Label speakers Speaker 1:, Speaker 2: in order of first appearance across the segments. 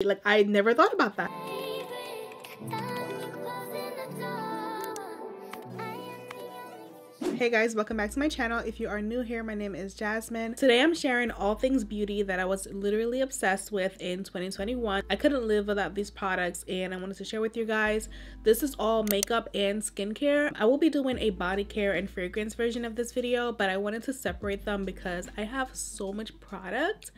Speaker 1: Like, I never thought about that. Hey guys, welcome back to my channel. If you are new here, my name is Jasmine. Today I'm sharing all things beauty that I was literally obsessed with in 2021. I couldn't live without these products and I wanted to share with you guys. This is all makeup and skincare. I will be doing a body care and fragrance version of this video, but I wanted to separate them because I have so much product.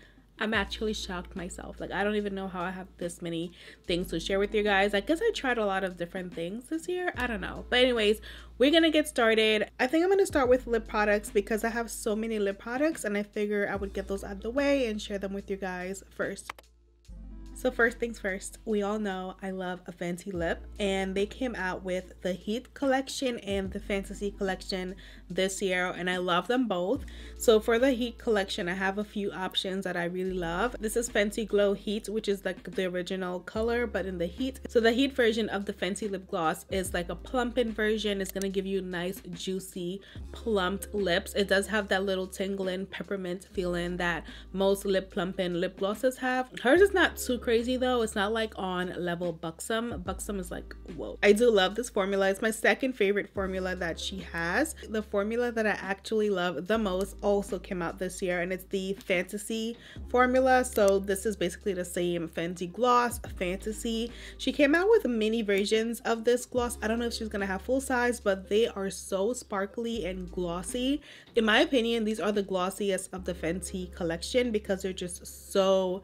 Speaker 1: I'm actually shocked myself. Like, I don't even know how I have this many things to share with you guys. I guess I tried a lot of different things this year. I don't know. But anyways, we're gonna get started. I think I'm gonna start with lip products because I have so many lip products and I figure I would get those out of the way and share them with you guys first. So first things first, we all know I love a Fenty lip, and they came out with the Heat collection and the Fantasy collection this year, and I love them both. So for the Heat collection, I have a few options that I really love. This is Fenty Glow Heat, which is like the original color but in the Heat. So the Heat version of the Fenty lip gloss is like a plumping version. It's gonna give you nice juicy plumped lips. It does have that little tingling peppermint feeling that most lip plumping lip glosses have. Hers is not too crazy though. It's not like on level Buxom. Buxom is like, whoa. I do love this formula. It's my second favorite formula that she has. The formula that I actually love the most also came out this year, and it's the Fantasy formula. So this is basically the same Fenty gloss, Fantasy. She came out with mini versions of this gloss. I don't know if she's gonna have full size, but they are so sparkly and glossy. In my opinion, these are the glossiest of the Fenty collection because they're just so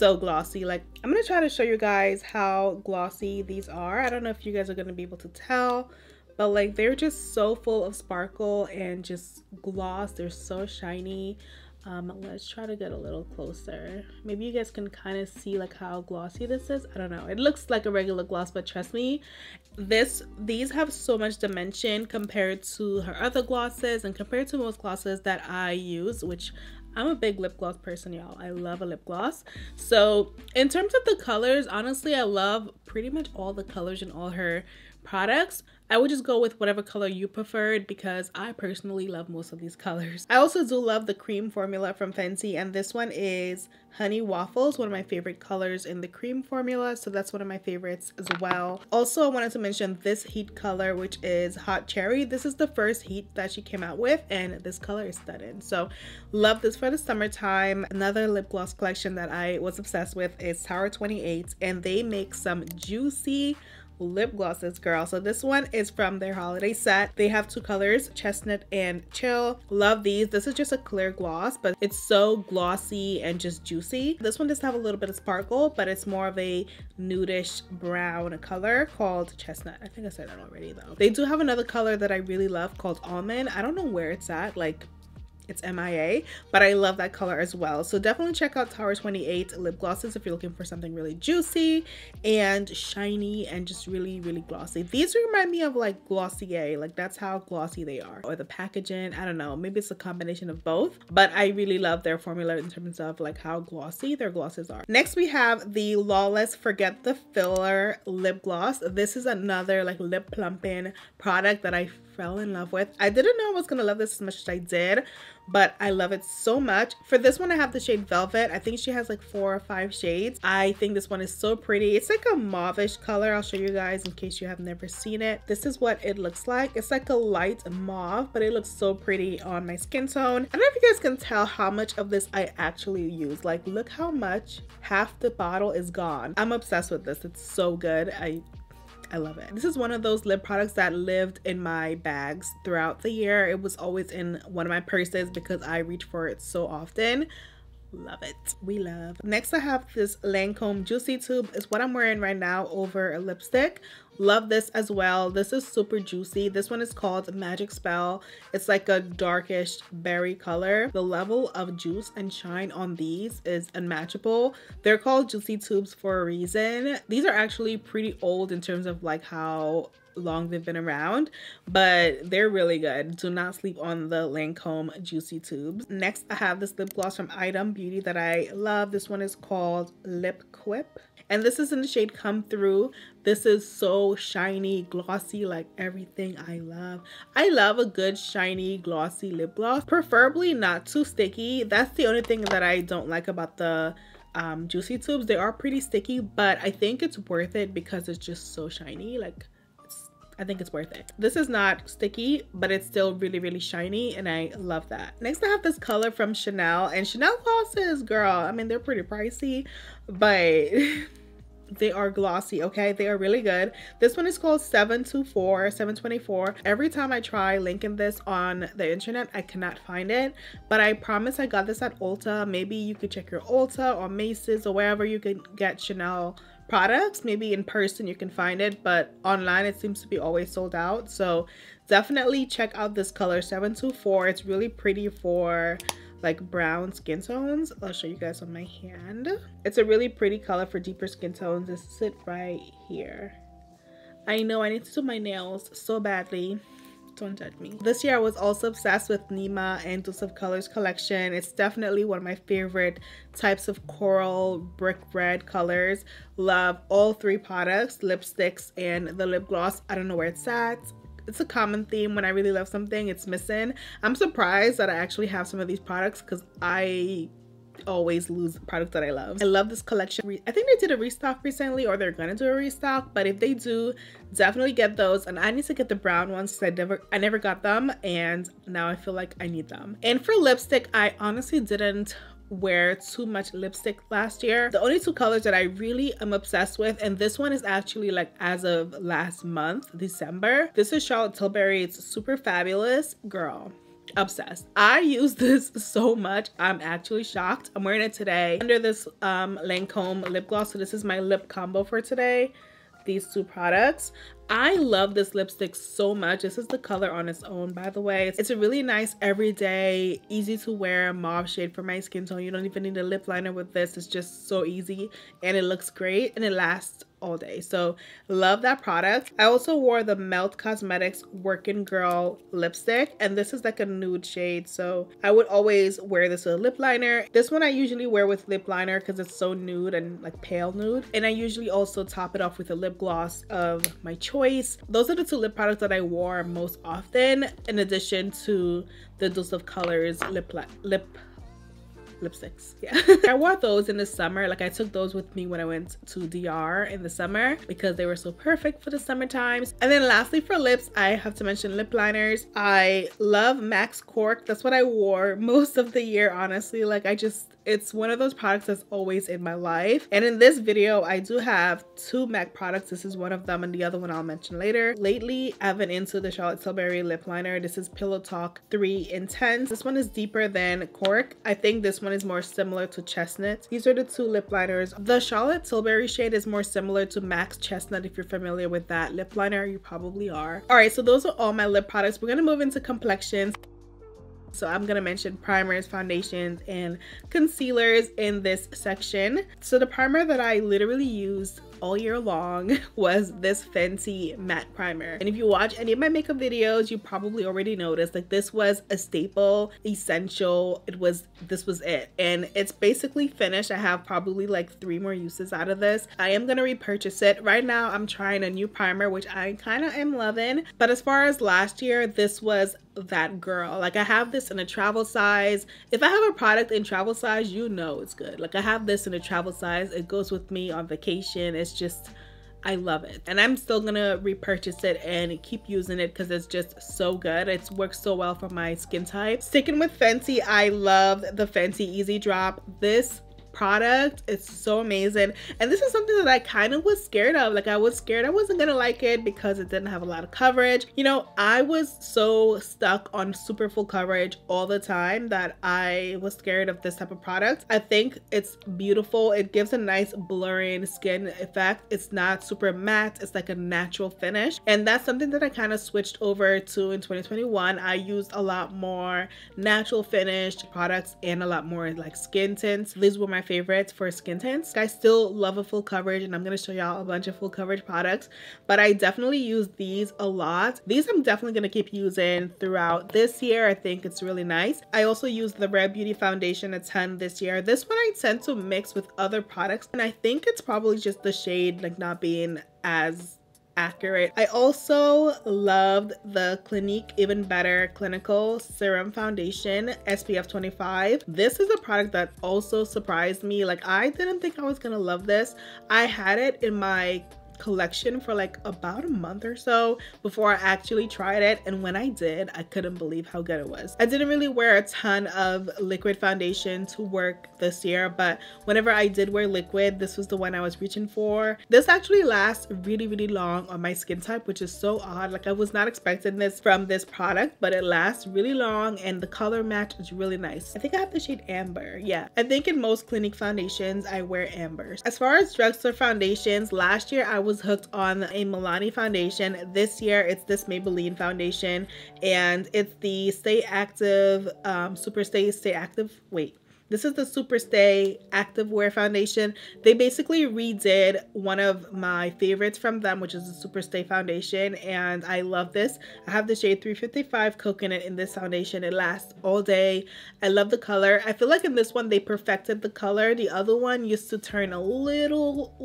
Speaker 1: glossy. Like, I'm gonna try to show you guys how glossy these are. I don't know if you guys are gonna be able to tell, but like, they're just so full of sparkle and just gloss. They're so shiny. Let's try to get a little closer. Maybe you guys can kind of see like how glossy this is. I don't know, it looks like a regular gloss, but trust me, these have so much dimension compared to her other glosses and compared to most glosses that I use, which I'm a big lip gloss person, y'all. I love a lip gloss. So in terms of the colors, honestly, I love pretty much all the colors in all her products. I would just go with whatever color you preferred because I personally love most of these colors. I also do love the cream formula from Fenty, and this one is Honey Waffles, one of my favorite colors in the cream formula, so that's one of my favorites as well. Also, I wanted to mention this Heat color, which is Hot Cherry. This is the first Heat that she came out with, and this color is stunning. So love this for the summertime. Another lip gloss collection that I was obsessed with is Tower 28, and they make some juicy lip glosses, girl. So this one is from their holiday set. They have two colors, Chestnut and Chill. Love these. This is just a clear gloss, but it's so glossy and just juicy. This one does have a little bit of sparkle, but it's more of a nudish brown color called Chestnut. I think I said that already though. They do have another color that I really love called Almond. I don't know where it's at, like it's MIA, but I love that color as well. So definitely check out Tower 28 lip glosses if you're looking for something really juicy and shiny and just really glossy. These remind me of like Glossier, like that's how glossy they are, or the packaging. I don't know, maybe it's a combination of both, but I really love their formula in terms of like how glossy their glosses are. Next we have the Lawless Forget the Filler lip gloss. This is another like lip plumping product that I fell in love with. I didn't know I was gonna love this as much as I did, but I love it so much. For this one, I have the shade Velvet. I think she has like 4 or 5 shades. I think this one is so pretty. It's like a mauve-ish color. I'll show you guys in case you have never seen it. This is what it looks like. It's like a light mauve, but it looks so pretty on my skin tone. I don't know if you guys can tell how much of this I actually use. Like, look how much. Half the bottle is gone. I'm obsessed with this. It's so good. I love it. This is one of those lip products that lived in my bags throughout the year. It was always in one of my purses because I reach for it so often. Love it. We love. Next I have this Lancome Juicy Tube. It's what I'm wearing right now over a lipstick. Love this as well. This is super juicy. This one is called Magic Spell. It's like a darkish berry color. The level of juice and shine on these is unmatchable. They're called Juicy Tubes for a reason. These are actually pretty old in terms of like how long they've been around, but they're really good. Do not sleep on the Lancome Juicy Tubes. Next I have this lip gloss from Item Beauty that I love. This one is called Lip Quip, and this is in the shade Come Through. This is so shiny, glossy, like everything I love. I love a good shiny glossy lip gloss, preferably not too sticky. That's the only thing that I don't like about the juicy tubes. They are pretty sticky, but I think it's worth it because it's just so shiny. Like, I think it's worth it. This is not sticky, but it's still really, really shiny, and I love that. Next, I have this color from Chanel, and Chanel glosses, girl, I mean, they're pretty pricey, but they are glossy, okay? They are really good. This one is called 724. Every time I try linking this on the internet, I cannot find it, but I promise I got this at Ulta. Maybe you could check your Ulta or Macy's or wherever you can get Chanel products. Maybe in person you can find it, but online it seems to be always sold out. So definitely check out this color 724. It's really pretty for like brown skin tones. I'll show you guys on my hand. It's a really pretty color for deeper skin tones. This is it right here. I know I need to do my nails so badly. Don't judge me. This year I was also obsessed with Nima and Dose of Colors collection. It's definitely one of my favorite types of coral brick red colors. Love all three products, lipsticks and the lip gloss. I don't know where it's at. It's a common theme. When I really love something, it's missing. I'm surprised that I actually have some of these products because I always lose products that I love. I love this collection. I think they did a restock recently, or they're gonna do a restock, but if they do, definitely get those. And I need to get the brown ones because I never got them, and now I feel like I need them. And for lipstick, I honestly didn't wear too much lipstick last year. The only two colors that I really am obsessed with, and this one is actually like as of last month, December. This is Charlotte Tilbury. It's super fabulous, girl. Obsessed. I use this so much. I'm actually shocked. I'm wearing it today under this Lancome lip gloss. So this is my lip combo for today. These two products. I love this lipstick so much. This is the color on its own, by the way. It's a really nice everyday, easy to wear mauve shade for my skin tone. You don't even need a lip liner with this. It's just so easy and it looks great and it lasts all day. So love that product. I also wore the Melt Cosmetics Working Girl lipstick, and this is like a nude shade, so I would always wear this with a lip liner. This one I usually wear with lip liner because it's so nude and like pale nude, and I usually also top it off with a lip gloss of my choice. Those are the two lip products that I wore most often, in addition to the Dose of Colors lipsticks. Yeah. I wore those in the summer. Like I took those with me when I went to DR in the summer because they were so perfect for the summer times. And then lastly for lips, I have to mention lip liners. I love Max Cork. That's what I wore most of the year, honestly. Like it's one of those products that's always in my life. And in this video, I do have two MAC products. This is one of them and the other one I'll mention later. Lately, I've been into the Charlotte Tilbury lip liner. This is Pillow Talk 3 Intense. This one is deeper than Cork. I think this one is more similar to Chestnut. These are the two lip liners. The Charlotte Tilbury shade is more similar to MAC's Chestnut. If you're familiar with that lip liner, you probably are. All right, so those are all my lip products. We're gonna move into complexions. So I'm gonna mention primers, foundations, and concealers in this section. So the primer that I literally used all year long was this Fenty matte primer, and if you watch any of my makeup videos, you probably already noticed like this was a staple, essential. This was it, and it's basically finished. I have probably like 3 more uses out of this. I am gonna repurchase it. Right now I'm trying a new primer, which I kind of am loving, but as far as last year, this was that girl. Like I have this in a travel size. If I have a product in travel size, you know it's good. Like I have this in a travel size. It goes with me on vacation. It's just, I love it, and I'm still gonna repurchase it and keep using it because it's just so good. It works so well for my skin type. Sticking with Fenty, I love the Fenty Easy Drop. This product, it's so amazing, and this is something that I kind of was scared of. Like I was scared I wasn't gonna like it because it didn't have a lot of coverage. You know, I was so stuck on super full coverage all the time that I was scared of this type of product. I think it's beautiful. It gives a nice blurring skin effect. It's not super matte. It's like a natural finish, and that's something that I kind of switched over to in 2021. I used a lot more natural finished products and a lot more like skin tints. These were my favorites for skin tints. I still love a full coverage, and I'm going to show y'all a bunch of full coverage products, but I definitely use these a lot. These I'm definitely going to keep using throughout this year. I think it's really nice. I also use the Rare Beauty foundation a ton this year. This one I tend to mix with other products, and I think it's probably just the shade like not being as accurate. I also loved the Clinique Even Better Clinical Serum Foundation SPF 25. This is a product that also surprised me. Like, I didn't think I was gonna love this. I had it in my collection for like about a month or so before I actually tried it, and when I did, I couldn't believe how good it was. I didn't really wear a ton of liquid foundation to work this year, but whenever I did wear liquid, this was the one I was reaching for. This actually lasts really long on my skin type, which is so odd. Like, I was not expecting this from this product, but it lasts really long and the color match is really nice. I think I have the shade Amber. Yeah, I think in most Clinique foundations I wear ambers. As far as drugstore foundations, last year I was hooked on a Milani foundation. This year it's this Maybelline foundation, and it's the Stay Active Super Stay Active. This is the Super Stay Active Wear Foundation. They basically redid one of my favorites from them, which is the Super Stay foundation, and I love this. I have the shade 355 Coconut in this foundation. It lasts all day. I love the color. I feel like in this one they perfected the color. The other one used to turn a little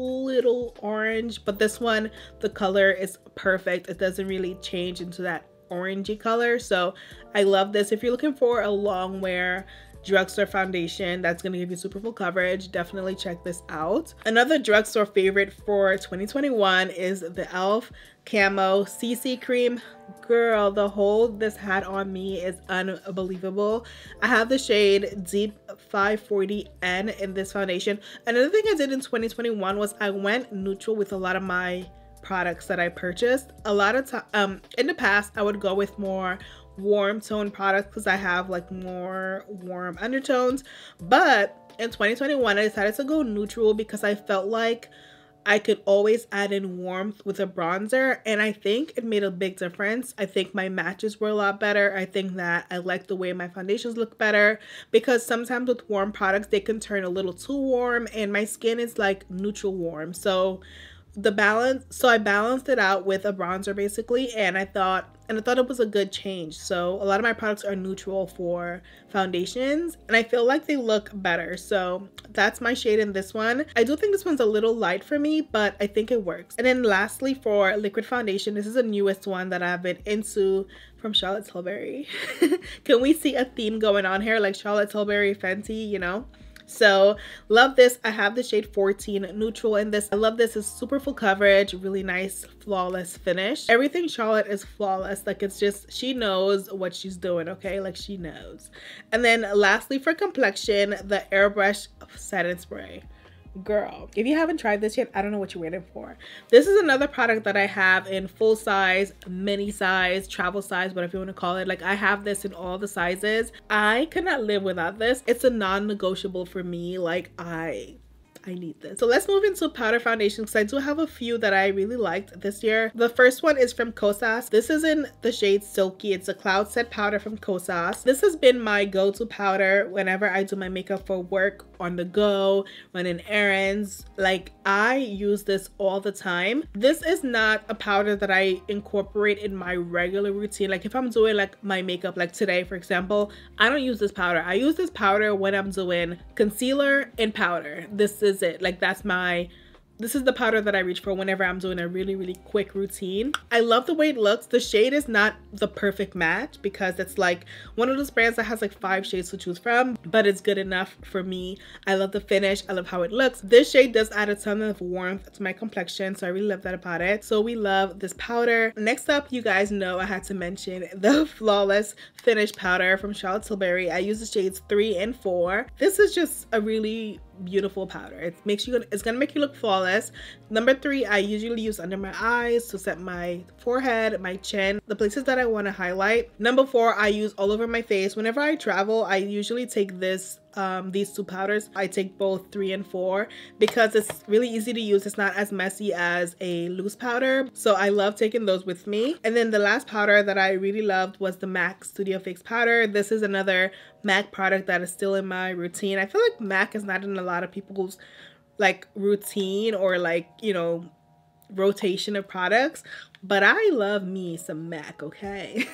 Speaker 1: orange, but this one, the color is perfect. It doesn't really change into that orangey color, so I love this. If you're looking for a long wear drugstore foundation that's going to give you super full coverage, definitely check this out. Another drugstore favorite for 2021 is the e.l.f. Camo CC Cream. Girl, the hold this had on me is unbelievable. I have the shade Deep 540N in this foundation. Another thing I did in 2021 was I went neutral with a lot of my products that I purchased. A lot of time in the past I would go with more warm tone products because I have like more warm undertones, but in 2021 I decided to go neutral because I felt like I could always add in warmth with a bronzer, and I think it made a big difference. I think my matches were a lot better. I think that I like the way my foundations look better, because sometimes with warm products they can turn a little too warm and my skin is like neutral warm. So I balanced it out with a bronzer basically, and I thought it was a good change. So a lot of my products are neutral for foundations and I feel like they look better. So that's my shade in this one. I do think this one's a little light for me, but I think it works. And then lastly, for liquid foundation, this is the newest one that I've been into from Charlotte Tilbury. Can we see a theme going on here, like Charlotte Tilbury, Fenty, you know? So love this. I have the shade 14 neutral in this. I love this. It's super full coverage, really nice flawless finish. Everything Charlotte is flawless. Like, it's just, she knows what she's doing, okay? Like, she knows. And then lastly, for complexion, the Airbrush Setting Spray. Girl, if you haven't tried this yet, I don't know what you're waiting for. This is another product that I have in full size, mini size, travel size, whatever you want to call it. Like, I have this in all the sizes. I could not live without this. It's a non-negotiable for me. Like, I need this. So let's move into powder foundation, because I do have a few that I really liked this year. The first one is from Kosas. This is in the shade Silky. It's a cloud set powder from Kosas. This has been my go-to powder whenever I do my makeup for work, on the go, running errands. Like, I use this all the time. This is not a powder that I incorporate in my regular routine. Like, if I'm doing like my makeup, like today for example, I don't use this powder. I use this powder when I'm doing concealer and powder. This is it. Like, this is the powder that I reach for whenever I'm doing a really quick routine. I love the way it looks. The shade is not the perfect match because it's like one of those brands that has like 5 shades to choose from, but it's good enough for me. I love the finish. I love how it looks. This shade does add a ton of warmth to my complexion, so I really love that about it. So we love this powder. Next up, you guys know I had to mention the Flawless Finish powder from Charlotte Tilbury. I use the shades 3 and 4. This is just a really beautiful powder. It's gonna make you look flawless. Number 3, I usually use under my eyes to set my forehead, my chin, the places that I want to highlight. Number 4, I use all over my face. Whenever I travel, I usually take these 2 powders. I take both 3 and 4 because it's really easy to use. It's not as messy as a loose powder, so I love taking those with me. And then the last powder that I really loved was the MAC Studio Fix powder. This is another MAC product that is still in my routine. I feel like MAC is not in a lot of people's like routine or like, you know, rotation of products, but I love me some MAC, okay?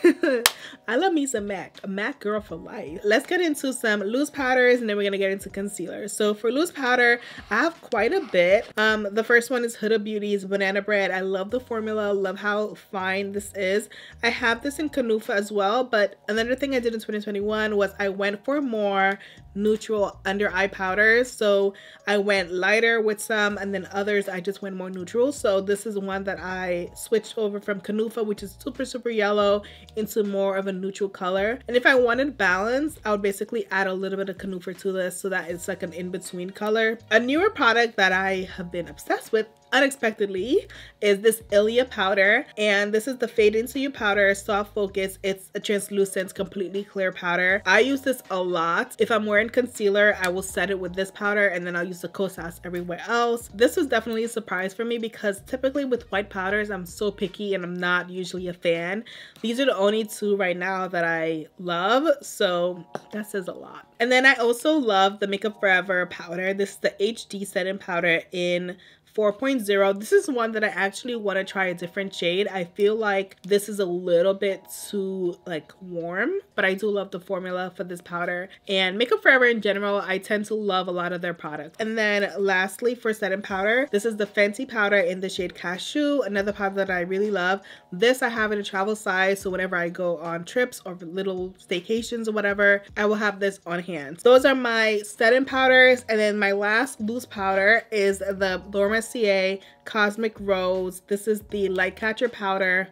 Speaker 1: I love me some MAC, a MAC girl for life. Let's get into some loose powders and then we're gonna get into concealer. So for loose powder, I have quite a bit. The first one is Huda Beauty's Banana Bread. I love the formula, love how fine this is. I have this in Canufa as well, but another thing I did in 2021 was I went for more neutral under eye powders. So I went lighter with some and then others I just went more neutral. So this is one that I switched over from Canufa, which is super yellow, into more of a neutral color. And if I wanted balance, I would basically add a little bit of Canufa to this so that it's like an in-between color. A newer product that I have been obsessed with unexpectedly is this Ilia powder, and this is the Fade Into You powder, soft focus. It's a translucent, completely clear powder. I use this a lot. If I'm wearing concealer, I will set it with this powder and then I'll use the Kosas everywhere else. This was definitely a surprise for me because typically with white powders, I'm so picky and I'm not usually a fan. These are the only two right now that I love, so that says a lot. And then I also love the Makeup Forever powder. This is the HD setting powder in 4.0. This is one that I actually want to try a different shade. I feel like this is a little bit too like warm, but I do love the formula for this powder. And Makeup Forever in general, I tend to love a lot of their products. And then lastly, for setting powder, this is the Fenty powder in the shade Cashew, another powder that I really love. This I have in a travel size, so whenever I go on trips or little staycations or whatever, I will have this on hand. Those are my setting powders. And then my last loose powder is the Laura Mercier Cosmic Rose. This is the light catcher powder.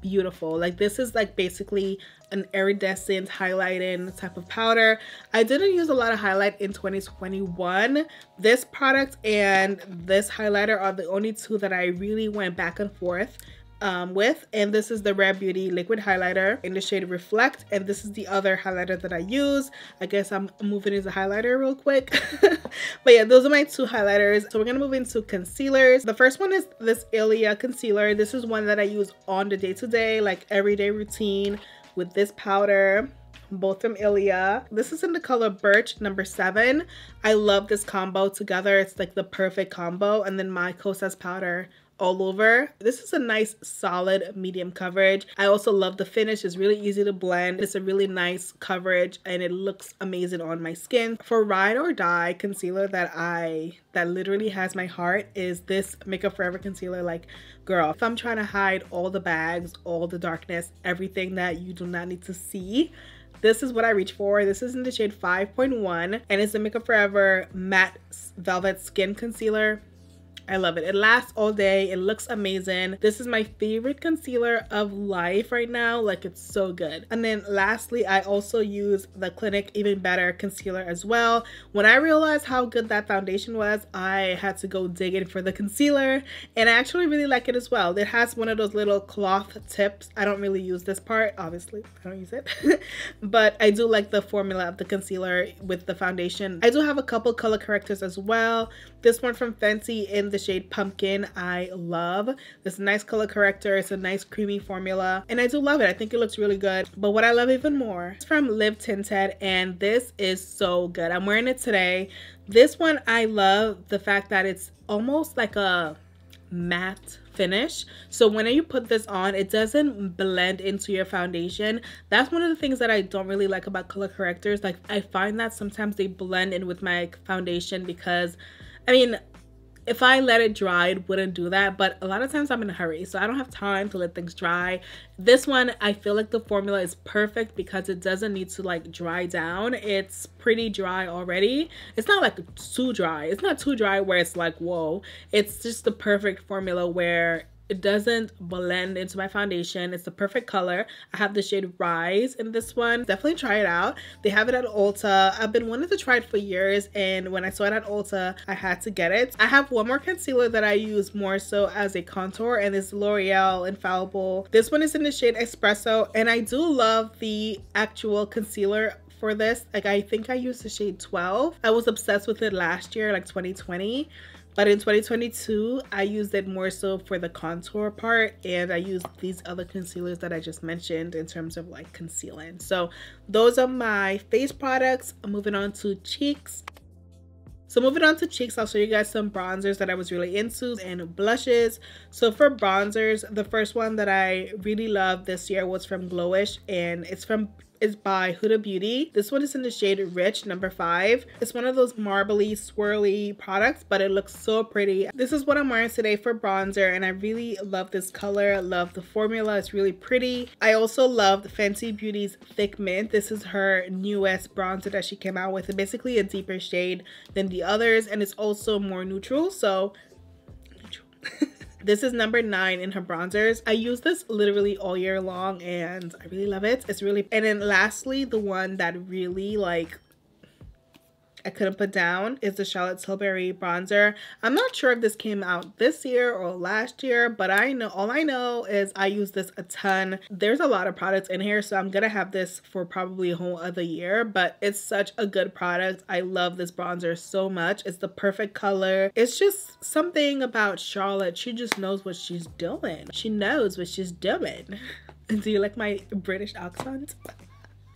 Speaker 1: Beautiful. Like, this is like basically an iridescent highlighting type of powder. I didn't use a lot of highlight in 2021. This product and this highlighter are the only two that I really went back and forth with, and this is the Rare Beauty liquid highlighter in the shade Reflect, and this is the other highlighter that I use. I guess I'm moving into highlighter real quick. But yeah, those are my two highlighters. So we're gonna move into concealers. The first one is this Ilia concealer. This is one that I use on the day-to-day, like everyday routine with this powder, both from Ilia. This is in the color Birch number 7. I love this combo together. It's like the perfect combo. And then my Kosas powder all over. This is a nice solid medium coverage. I also love the finish. It's really easy to blend. It's a really nice coverage and it looks amazing on my skin. For ride or die concealer that literally has my heart is this Makeup Forever concealer. Like, girl, if I'm trying to hide all the bags, all the darkness, everything that you do not need to see, this is what I reach for. This is in the shade 5.1 and it's the Makeup Forever Matte Velvet Skin Concealer. I love it. It lasts all day. It looks amazing. This is my favorite concealer of life right now. Like, it's so good. And then lastly, I also use the Clinique Even Better concealer as well. When I realized how good that foundation was, I had to go dig in for the concealer, and I actually really like it as well. It has one of those little cloth tips. I don't really use this part, obviously. I don't use it. But I do like the formula of the concealer with the foundation. I do have a couple color correctors as well. This one from Fenty in the shade Pumpkin, I love. This nice color corrector. It's a nice creamy formula and I do love it. I think it looks really good. But what I love even more is from Live Tinted, and this is so good. I'm wearing it today. This one, I love the fact that it's almost like a matte finish, so when you put this on, it doesn't blend into your foundation. That's one of the things that I don't really like about color correctors. Like, I find that sometimes they blend in with my foundation because, I mean, if I let it dry, it wouldn't do that, but a lot of times I'm in a hurry, so I don't have time to let things dry. This one, I feel like the formula is perfect because it doesn't need to like dry down. It's pretty dry already. It's not like too dry. It's not too dry where it's like, whoa. It's just the perfect formula where it doesn't blend into my foundation. It's the perfect color. I have the shade Rise in this one. Definitely try it out. They have it at Ulta. I've been wanting to try it for years, and when I saw it at Ulta, I had to get it. I have one more concealer that I use more so as a contour, and it's L'Oreal Infallible. This one is in the shade Espresso, and I do love the actual concealer for this. Like, I think I used the shade 12. I was obsessed with it last year, like 2020. But in 2022, I used it more so for the contour part, and I used these other concealers that I just mentioned in terms of like concealing. So those are my face products. I'm moving on to cheeks. So moving on to cheeks, I'll show you guys some bronzers that I was really into and blushes. So for bronzers, the first one that I really loved this year was from Glowish, and it's by Huda Beauty. This one is in the shade Rich, number 5. It's one of those marbly, swirly products, but it looks so pretty. This is what I'm wearing today for bronzer, and I really love this color. I love the formula. It's really pretty. I also love Fenty Beauty's Thick Mint. This is her newest bronzer that she came out with. It's basically a deeper shade than the others, and it's also more neutral. So, this is number 9 in her bronzers. I use this literally all year long and I really love it. It's really, and then lastly, the one that really like I couldn't put down is the Charlotte Tilbury bronzer. I'm not sure if this came out this year or last year, but all I know is I use this a ton. There's a lot of products in here, so I'm gonna have this for probably a whole other year, but it's such a good product. I love this bronzer so much. It's the perfect color. It's just something about Charlotte. She just knows what she's doing. She knows what she's doing. Do you like my British accent?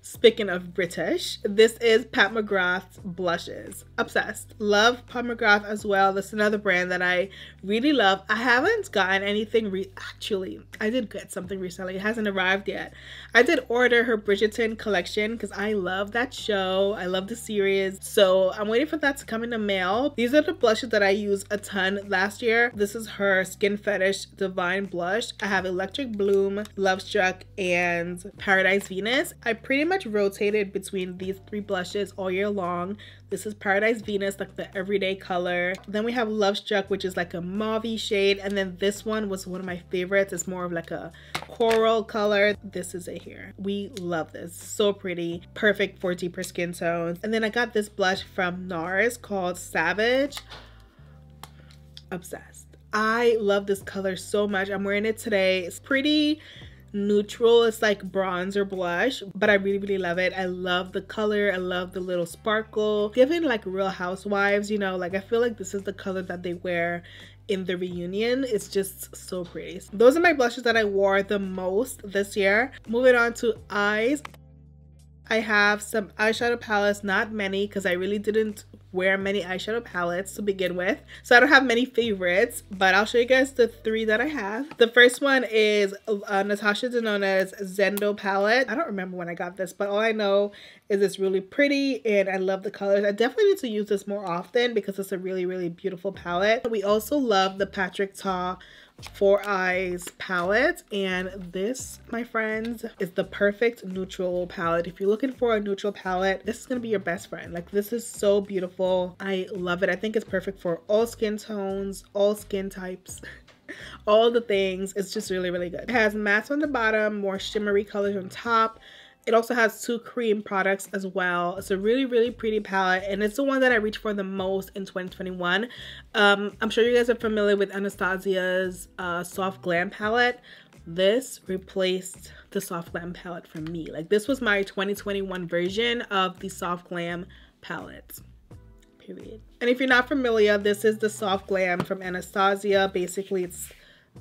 Speaker 1: Speaking of British, this is Pat McGrath's blushes. Obsessed. Love Pat McGrath as well. This is another brand that I really love. I haven't gotten anything actually, I did get something recently. It hasn't arrived yet. I did order her Bridgerton collection because I love that show. I love the series. So I'm waiting for that to come in the mail. These are the blushes that I used a ton last year. This is her Skin Fetish Divine Blush. I have Electric Bloom, Love Struck, and Paradise Venus. I pretty much rotated between these 3 blushes all year long. This is Paradise Venus, like the everyday color. Then we have Love Struck, which is like a mauve shade, and then this one was one of my favorites. It's more of like a coral color. This is it here. We love this. So pretty. Perfect for deeper skin tones. And then I got this blush from NARS called Savage. Obsessed. I love this color so much. I'm wearing it today. It's pretty neutral. It's like bronzer blush, but I really love it. I love the color. I love the little sparkle, giving like Real Housewives, you know, like I feel like this is the color that they wear in the reunion. It's just so pretty. Those are my blushes that I wore the most this year. Moving on to eyes, I have some eyeshadow palettes, not many because I really didn't wear many eyeshadow palettes to begin with, so I don't have many favorites, but I'll show you guys the 3 that I have. The first one is Natasha Denona's Zendo palette. I don't remember when I got this, but all I know is it's really pretty and I love the colors. I definitely need to use this more often because it's a really beautiful palette. We also love the Patrick Ta 4 Eyes palette, and this, my friends, is the perfect neutral palette. If you're looking for a neutral palette, this is gonna be your best friend. Like, this is so beautiful. I love it. I think it's perfect for all skin tones, all skin types, all the things. It's just really good. It has mattes on the bottom, more shimmery colors on top. It also has 2 cream products as well. It's a really pretty palette, and it's the one that I reached for the most in 2021. I'm sure you guys are familiar with Anastasia's Soft Glam palette. This replaced the Soft Glam palette for me. Like, this was my 2021 version of the Soft Glam palette. Period. And if you're not familiar, this is the Soft Glam from Anastasia. Basically,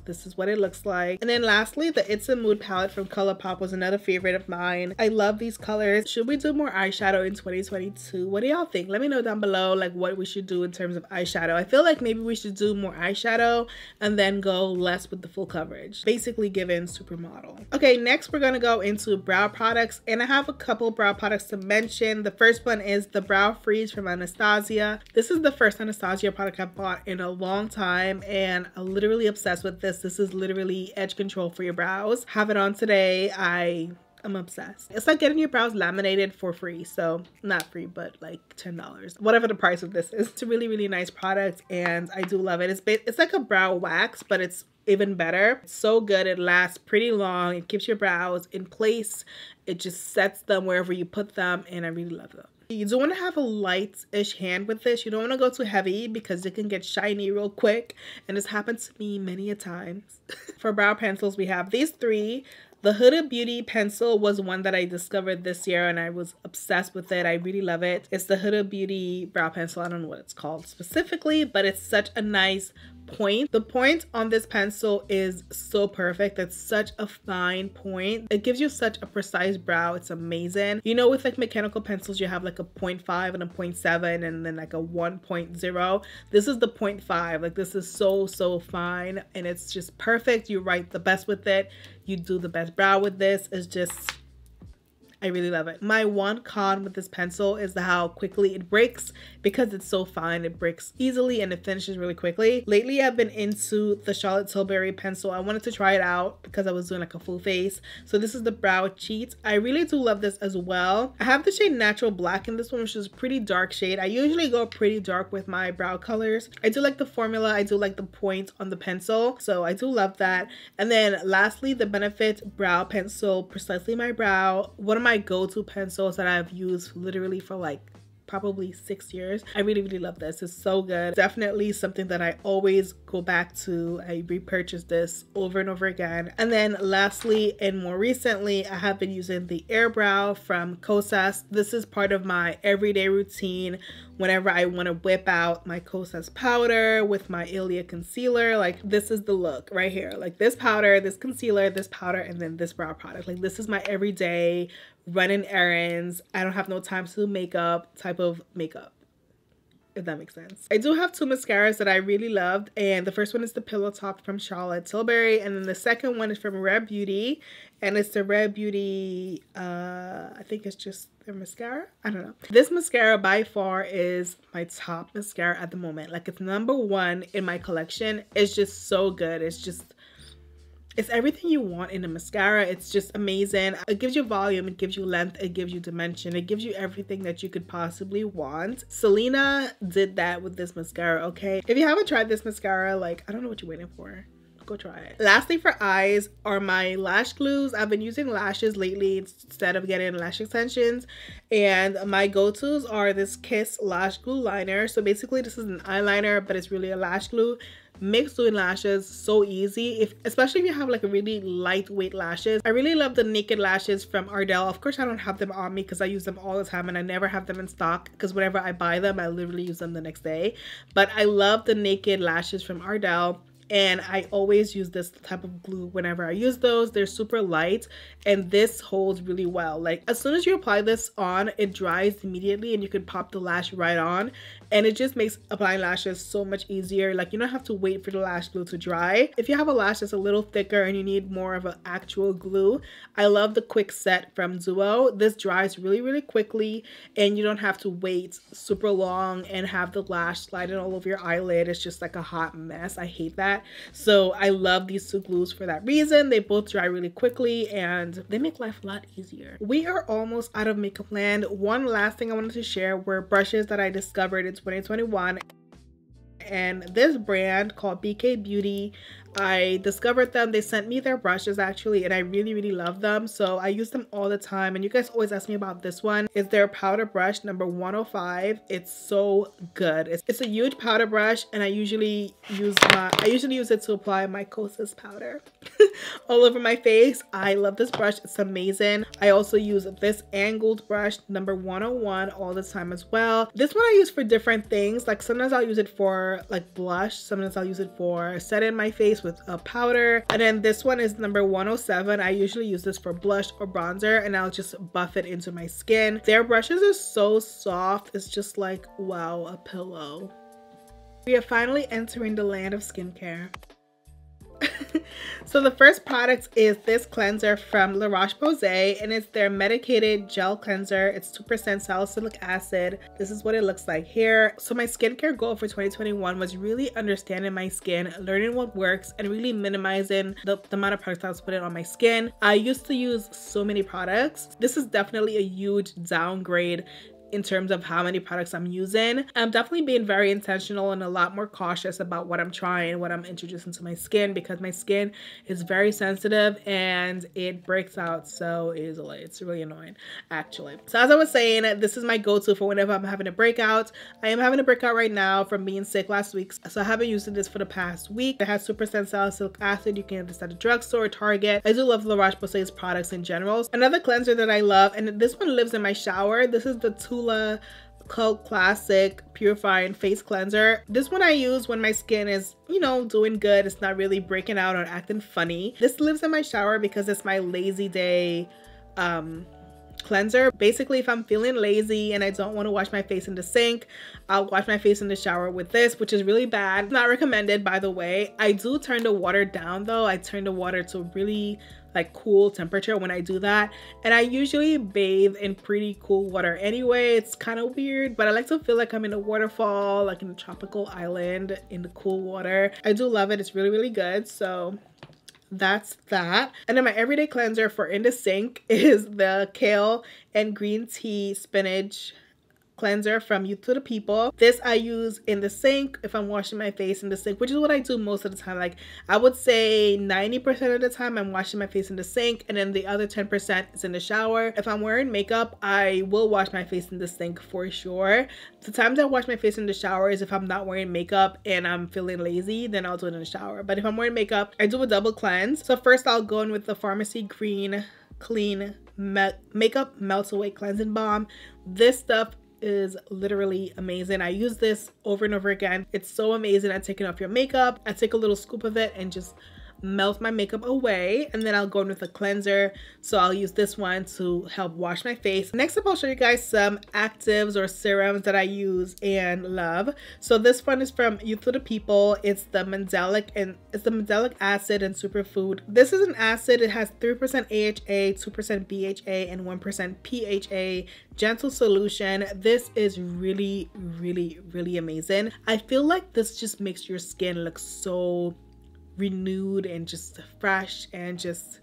Speaker 1: this is what it looks like. And then lastly, the It's a Mood palette from ColourPop was another favorite of mine. I love these colors. Should we do more eyeshadow in 2022? What do y'all think? Let me know down below like what we should do in terms of eyeshadow. I feel like maybe we should do more eyeshadow and then go less with the full coverage. Basically given supermodel. Okay, next we're gonna go into brow products, and I have a couple brow products to mention. The first one is the Brow Freeze from Anastasia. This is the first Anastasia product I've bought in a long time, and I'm literally obsessed with this. This is literally edge control for your brows. Have it on today. I'm obsessed. It's like getting your brows laminated for free. So not free, but like $10, whatever the price of this is. It's a really nice product, and I do love it. It's like a brow wax, but it's even better. It's so good. It lasts pretty long. It keeps your brows in place. It just sets them wherever you put them, and I really love them. You do want to have a light-ish hand with this. You don't want to go too heavy because it can get shiny real quick, and this happened to me many a times. For brow pencils, we have these 3. The Huda Beauty pencil was one that I discovered this year, and I was obsessed with it. I really love it. It's the Huda Beauty brow pencil. I don't know what it's called specifically, but it's such a nice point. The point on this pencil is so perfect. It's such a fine point. It gives you such a precise brow. It's amazing. You know, with like mechanical pencils, you have like a 0.5 and a 0.7 and then like a 1.0. This is the 0.5. Like this is so fine and it's just perfect. You write the best with it. You do the best brow with this. It's just, I really love it. My one con with this pencil is how quickly it breaks. Because it's so fine, it breaks easily and it finishes really quickly. Lately, I've been into the Charlotte Tilbury pencil. I wanted to try it out because I was doing like a full face. So this is the Brow Cheat. I really do love this as well. I have the shade Natural Black in this one, which is a pretty dark shade. I usually go pretty dark with my brow colors. I do like the formula. I do like the point on the pencil. So I do love that. And then lastly, the Benefit Brow Pencil, Precisely My Brow. One of my go-to pencils that I've used literally for like probably 6 years. I really love this. It's so good. Definitely something that I always go back to. I repurchase this over and over again. And then lastly and more recently, I have been using the Air Brow from Kosas. This is part of my everyday routine whenever I want to whip out my Kosas powder with my Ilia concealer. Like this is the look right here. Like this powder, this concealer, this powder, and then this brow product. Like this is my everyday running errands. I don't have no time to do makeup type of makeup, if that makes sense. I do have two mascaras that I really loved, and the first one is the Pillow Talk from Charlotte Tilbury, and then the second one is from Rare Beauty, and it's the Rare Beauty, I think it's just their mascara. I don't know. This mascara by far is my top mascara at the moment. Like it's #1 in my collection. It's just so good. It's everything you want in a mascara. It's just amazing. It gives you volume, it gives you length, it gives you dimension, it gives you everything that you could possibly want. Selena did that with this mascara, okay? If you haven't tried this mascara, like, I don't know what you're waiting for. Go try it. Lastly, for eyes are my lash glues. I've been using lashes lately instead of getting lash extensions, and my go-tos are this Kiss lash glue liner. So basically this is an eyeliner, but it's really a lash glue. Makes doing lashes so easy, especially if you have like a really lightweight lashes. I really love the Naked lashes from Ardell. Of course I don't have them on me because I use them all the time and I never have them in stock because whenever I buy them I literally use them the next day. But I love the Naked lashes from Ardell, and I always use this type of glue whenever I use those. They're super light and this holds really well. Like as soon as you apply this on, it dries immediately and you can pop the lash right on, and it just makes applying lashes so much easier. Like you don't have to wait for the lash glue to dry. If you have a lash that's a little thicker and you need more of an actual glue, I love the Quick Set from Duo. This dries really quickly and you don't have to wait super long and have the lash sliding all over your eyelid. It's just like a hot mess. I hate that. So I love these two glues for that reason. They both dry really quickly and they make life a lot easier. We are almost out of makeup land. One last thing I wanted to share were brushes that I discovered in 2021. And this brand called BK Beauty, I discovered them. They sent me their brushes actually, and I really love them. So I use them all the time, and you guys always ask me about this one. It's their powder brush number 105. It's so good. It's a huge powder brush, and I usually use it to apply my Kosas powder all over my face. I love this brush. It's amazing. I also use this angled brush number 101 all the time as well. This one I use for different things. Like sometimes I'll use it for like blush, sometimes I'll use it for setting my face with a powder, and then this one is number 107. I usually use this for blush or bronzer, and I'll just buff it into my skin. Their brushes are so soft. It's just like, wow, a pillow. We are finally entering the land of skincare. So the first product is this cleanser from La Roche-Posay, and it's their medicated gel cleanser. It's 2% salicylic acid. This is what it looks like here. So my skincare goal for 2021 was really understanding my skin, learning what works, and really minimizing the amount of products I was putting on my skin. I used to use so many products. This is definitely a huge downgrade in terms of how many products I'm using. I'm definitely being very intentional and a lot more cautious about what I'm trying, what I'm introducing to my skin, because my skin is very sensitive and it breaks out so easily. It's really annoying, actually. So as I was saying, this is my go-to for whenever I'm having a breakout. I am having a breakout right now from being sick last week, so I haven't used this for the past week. It has 2% salicylic acid. You can get this at a drugstore or Target. I do love La Roche-Posay's products in general. Another cleanser that I love, and this one lives in my shower. This is the Tula Cult Classic Purifying Face Cleanser. This one I use when my skin is, you know, doing good. It's not really breaking out or acting funny. This lives in my shower because it's my lazy day cleanser. Basically, if I'm feeling lazy and I don't want to wash my face in the sink, I'll wash my face in the shower with this, which is really bad. Not recommended, by the way. I do turn the water down though. I turn the water to really like cool temperature when I do that, and I usually bathe in pretty cool water anyway. It's kind of weird, but I like to feel like I'm in a waterfall, like in a tropical island in the cool water. I do love it. It's really, really good. So that's that. And then my everyday cleanser for in the sink is the kale and green tea spinach cleanser from Youth to the People. This I use in the sink if I'm washing my face in the sink, which is what I do most of the time. Like I would say 90% of the time I'm washing my face in the sink, and then the other 10% is in the shower. If I'm wearing makeup, I will wash my face in the sink for sure. The times I wash my face in the shower is if I'm not wearing makeup and I'm feeling lazy, then I'll do it in the shower. But if I'm wearing makeup, I do a double cleanse. So first I'll go in with the Pharmacy Green Clean Makeup Melts Away Cleansing Balm. This stuff is literally amazing. I use this over and over again. It's so amazing at taking off your makeup. I take a little scoop of it and just melt my makeup away, and then I'll go in with a cleanser. So I'll use this one to help wash my face. Next up, I'll show you guys some actives or serums that I use and love. So this one is from Youth to the People. It's the mandelic acid and superfood. This is an acid. It has 3% AHA, 2% BHA, and 1% PHA. Gentle solution. This is really, really, really amazing. I feel like this just makes your skin look so renewed and just fresh and just,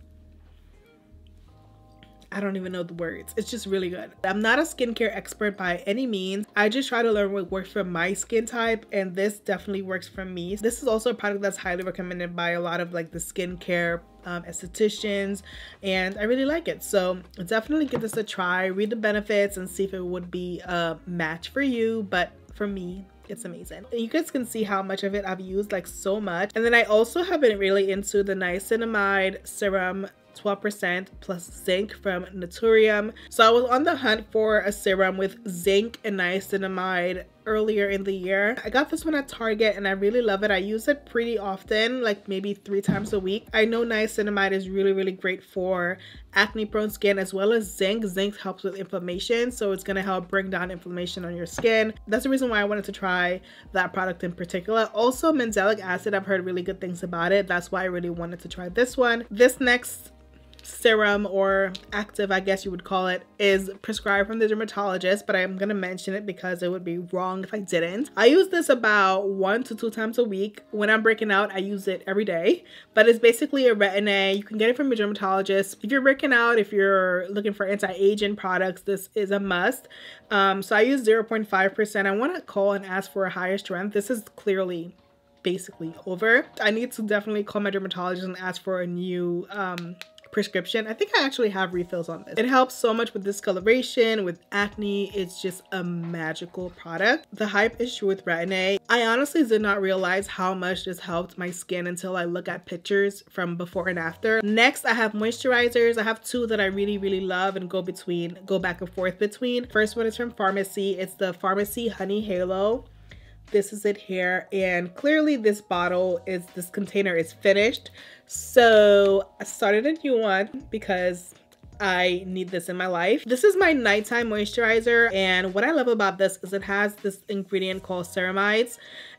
Speaker 1: I don't even know the words. It's just really good. I'm not a skincare expert by any means. I just try to learn what works for my skin type, and this definitely works for me. This is also a product that's highly recommended by a lot of like the skincare estheticians, and I really like it. So definitely give this a try, read the benefits, and see if it would be a match for you. But for me, it's amazing. You guys can see how much of it I've used, like so much. And then I also have been really into the niacinamide serum 12% plus zinc from Naturium. So I was on the hunt for a serum with zinc and niacinamide earlier in the year. I got this one at Target and I really love it. I use it pretty often, like maybe 3 times a week. I know niacinamide is really, really great for acne prone skin, as well as zinc. Zinc helps with inflammation, so it's gonna help bring down inflammation on your skin. That's the reason why I wanted to try that product in particular. Also, mandelic acid, I've heard really good things about it. That's why I really wanted to try this one. This next serum, or active I guess you would call it, is prescribed from the dermatologist, but I'm gonna mention it because it would be wrong if I didn't. I use this about 1 to 2 times a week. When I'm breaking out, I use it every day, but it's basically a retin-A. You can get it from your dermatologist. If you're breaking out, if you're looking for anti-aging products, this is a must. So I use 0.5%. I want to call and ask for a higher strength. This is clearly basically over. I need to definitely call my dermatologist and ask for a new prescription. I think I actually have refills on this. It helps so much with discoloration, with acne. It's just a magical product. The hype is true with retin-A. I honestly did not realize how much this helped my skin until I look at pictures from before and after. Next, I have moisturizers. I have 2 that I really, really love and go back and forth between. First one is from Pharmacy. It's the Pharmacy Honey Halo. This is it here, and clearly this container is finished, so I started a new one because I need this in my life. This is my nighttime moisturizer, and what I love about this is it has this ingredient called ceramides,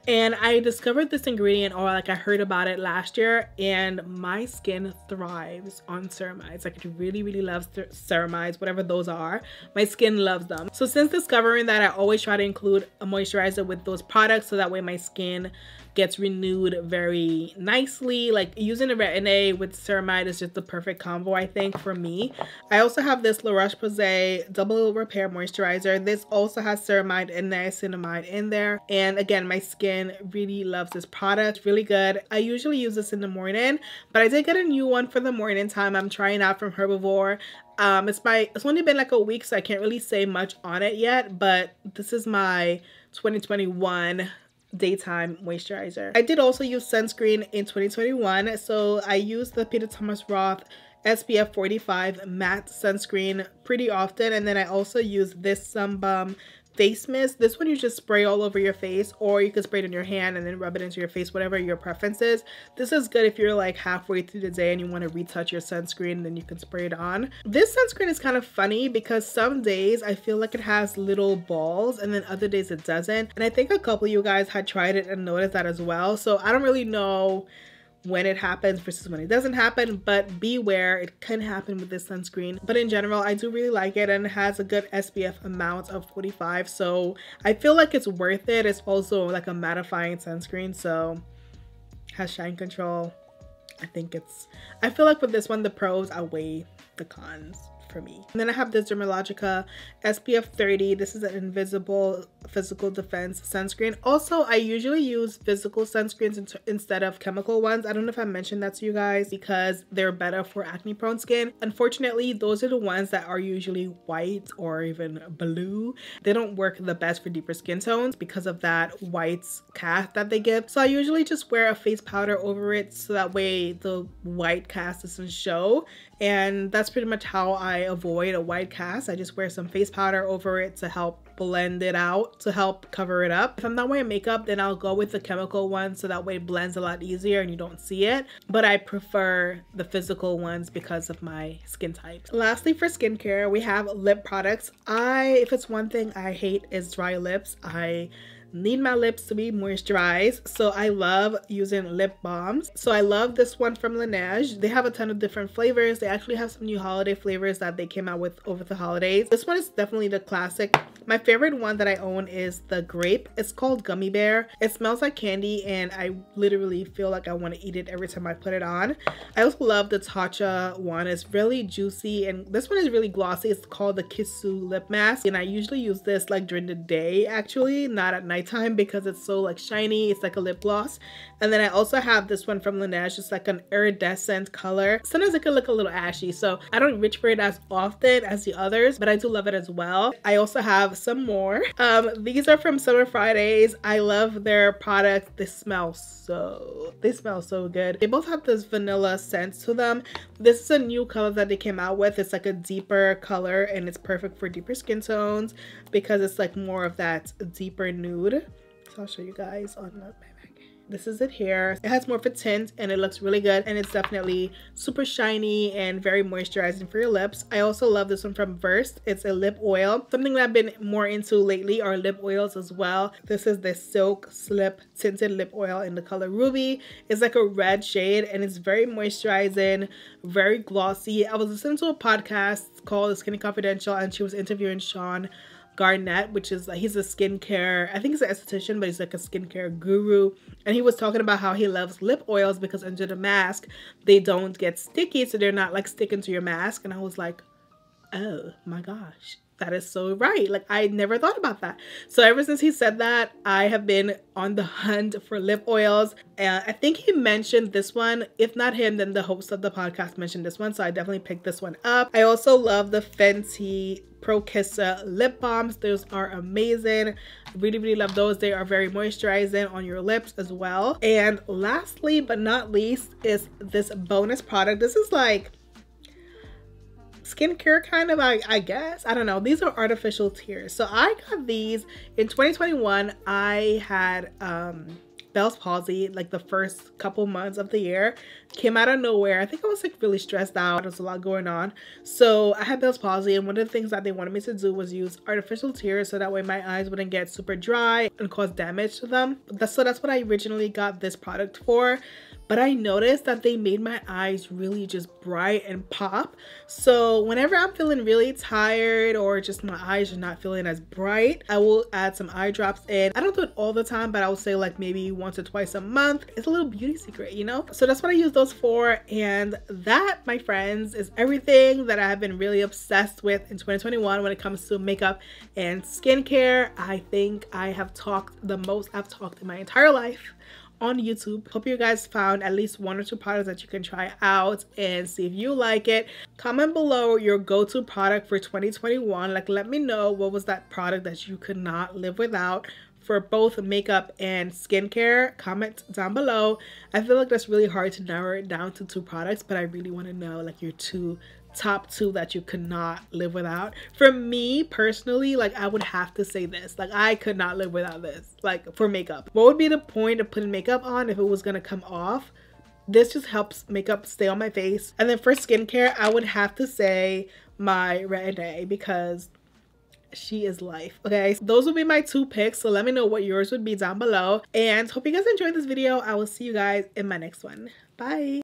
Speaker 1: and I discovered this ingredient, or like I heard about it last year, and my skin thrives on ceramides. Like, it really, really loves ceramides, whatever those are. My skin loves them. So since discovering that, I always try to include a moisturizer with those products, so that way my skin gets renewed very nicely. Like, using a retin-A with ceramide is just the perfect combo, I think, for me. I also have this La Roche-Posay Double Repair Moisturizer. This also has ceramide and niacinamide in there, and again, my skin really loves this product. It's really good. I usually use this in the morning, but I did get a new one for the morning time. I'm trying out from Herbivore. It's only been like a week, so I can't really say much on it yet, but this is my 2021 daytime moisturizer. I did also use sunscreen in 2021, so I used the Peter Thomas Roth SPF 45 matte sunscreen pretty often, and then I also use this Sun Bum face mist. This one you just spray all over your face, or you can spray it in your hand and then rub it into your face, whatever your preference is. This is good if you're like halfway through the day and you want to retouch your sunscreen, then you can spray it on. This sunscreen is kind of funny because some days I feel like it has little balls and then other days it doesn't. And I think a couple of you guys had tried it and noticed that as well. So I don't really know when it happens versus when it doesn't happen, but beware, it can happen with this sunscreen. But in general, I do really like it, and it has a good SPF amount of 45, so I feel like it's worth it. It's also like a mattifying sunscreen, so has shine control. I feel like with this one the pros outweigh the cons for me. And then I have this Dermalogica SPF 30. This is an invisible physical defense sunscreen. Also, I usually use physical sunscreens instead of chemical ones. I don't know if I mentioned that to you guys because they're better for acne prone skin. Unfortunately, those are the ones that are usually white or even blue. They don't work the best for deeper skin tones because of that white cast that they give. So I usually just wear a face powder over it so that way the white cast doesn't show. And that's pretty much how I avoid a white cast. I just wear some face powder over it to help blend it out, to help cover it up. If I'm not wearing makeup, then I'll go with the chemical one so that way it blends a lot easier and you don't see it. But I prefer the physical ones because of my skin type. Lastly, for skincare, we have lip products. If it's one thing I hate is dry lips. I need my lips to be moisturized, so I love using lip balms. So I love this one from Laneige. They have a ton of different flavors. They actually have some new holiday flavors that they came out with over the holidays. This one is definitely the classic. My favorite one that I own is the grape. It's called Gummy Bear. It smells like candy and I literally feel like I want to eat it every time I put it on. I also love the Tatcha one. It's really juicy and this one is really glossy. It's called the Kissu lip mask, and I usually use this like during the day, actually, not at night time because it's so like shiny. It's like a lip gloss. And then I also have this one from Laneige. It's like an iridescent color. Sometimes it can look a little ashy, so I don't reach for it as often as the others, but I do love it as well. I also have some more. These are from Summer Fridays. I love their products. They smell so good. They both have this vanilla scent to them. This is a new color that they came out with. It's like a deeper color and it's perfect for deeper skin tones because it's like more of that deeper nude. So I'll show you guys on the back. This is it here. It has more of a tint and it looks really good, and it's definitely super shiny and very moisturizing for your lips. I also love this one from Versed. It's a lip oil. Something that I've been more into lately are lip oils as well. This is the Silk Slip Tinted Lip Oil in the color Ruby. It's like a red shade and it's very moisturizing, very glossy. I was listening to a podcast called Skin Confidential and she was interviewing Sean Garnett, which is like, he's a skincare, I think he's an esthetician, but he's like a skincare guru, and he was talking about how he loves lip oils because under the mask they don't get sticky, so they're not like sticking to your mask. And I was like, oh my gosh, that is so right. Like, I never thought about that. So ever since he said that, I have been on the hunt for lip oils. I think he mentioned this one. If not him, then the host of the podcast mentioned this one. So I definitely picked this one up. I also love the Fenty Pro Kissa lip balms. Those are amazing. Really love those. They are very moisturizing on your lips as well. And lastly but not least is this bonus product. This is like skincare kind of, I guess. I don't know. These are artificial tears. So I got these in 2021. I had Bell's palsy like the first couple months of the year. Came out of nowhere. I think I was like really stressed out. There was a lot going on. So I had Bell's palsy, and one of the things that they wanted me to do was use artificial tears so that way my eyes wouldn't get super dry and cause damage to them. So that's what I originally got this product for. But I noticed that they made my eyes really just bright and pop. So whenever I'm feeling really tired or just my eyes are not feeling as bright, I will add some eye drops in. I don't do it all the time, but I would say like maybe once or twice a month. It's a little beauty secret, you know? So that's what I use those for. And that, my friends, is everything that I have been really obsessed with in 2021 when it comes to makeup and skincare. I think I have talked the most I've talked in my entire life on YouTube. Hope you guys found at least one or two products that you can try out and see if you like it. Comment below your go-to product for 2021. Like, let me know what was that product that you could not live without for both makeup and skincare. Comment down below. I feel like that's really hard to narrow it down to two products, but I really want to know like your two top 2 that you could not live without. For me personally, like, I would have to say this. Like, I could not live without this, like, for makeup. What would be the point of putting makeup on if it was gonna come off? This just helps makeup stay on my face. And then for skincare, I would have to say my Retin-A, because she is life. Okay, those will be my 2 picks, so let me know what yours would be down below, and hope you guys enjoyed this video. I will see you guys in my next one. Bye.